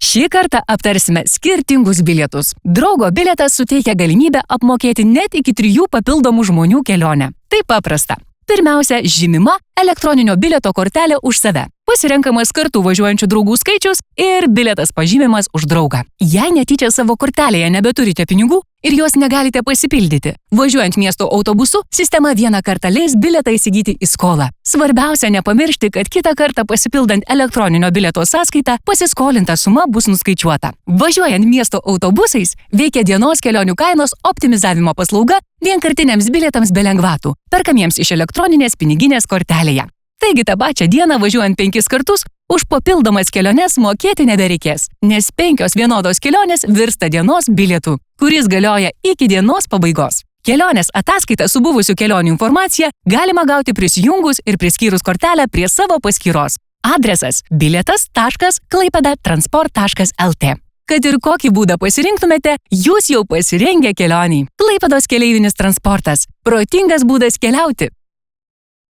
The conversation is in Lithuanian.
Šį kartą aptarsime skirtingus bilietus. Draugo bilietas suteikia galimybę apmokėti net iki 3 papildomų žmonių kelionę. Tai paprasta. Pirmiausia, žymima elektroninio bilieto kortelė už save. Pasirenkamas kartu važiuojančių draugų skaičius ir bilietas pažymimas už draugą. Jei netyčia savo kortelėje nebeturite pinigų ir jos negalite pasipildyti, važiuojant miesto autobusu, sistema vieną kartą leis bilietą įsigyti į skolą. Svarbiausia nepamiršti, kad kitą kartą pasipildant elektroninio bilieto sąskaitą, pasiskolinta suma bus nuskaičiuota. Važiuojant miesto autobusais, veikia dienos kelionių kainos optimizavimo paslauga vienkartiniams bilietams be lengvatų, perkamiems iš elektroninės piniginės kortelėje. Taigi tą pačią dieną važiuojant 5 kartus, už papildomas keliones mokėti nebereikės, nes 5 vienodos kelionės virsta dienos bilietu, kuris galioja iki dienos pabaigos. Kelionės ataskaitą su buvusių kelionių informacija galima gauti prisijungus ir priskyrus kortelę prie savo paskyros. Adresas bilietas.klaipėda.transport.lt. Kad ir kokį būdą pasirinktumėte, jūs jau pasirengę kelioniai. Klaipėdos keleivinis transportas. Protingas būdas keliauti.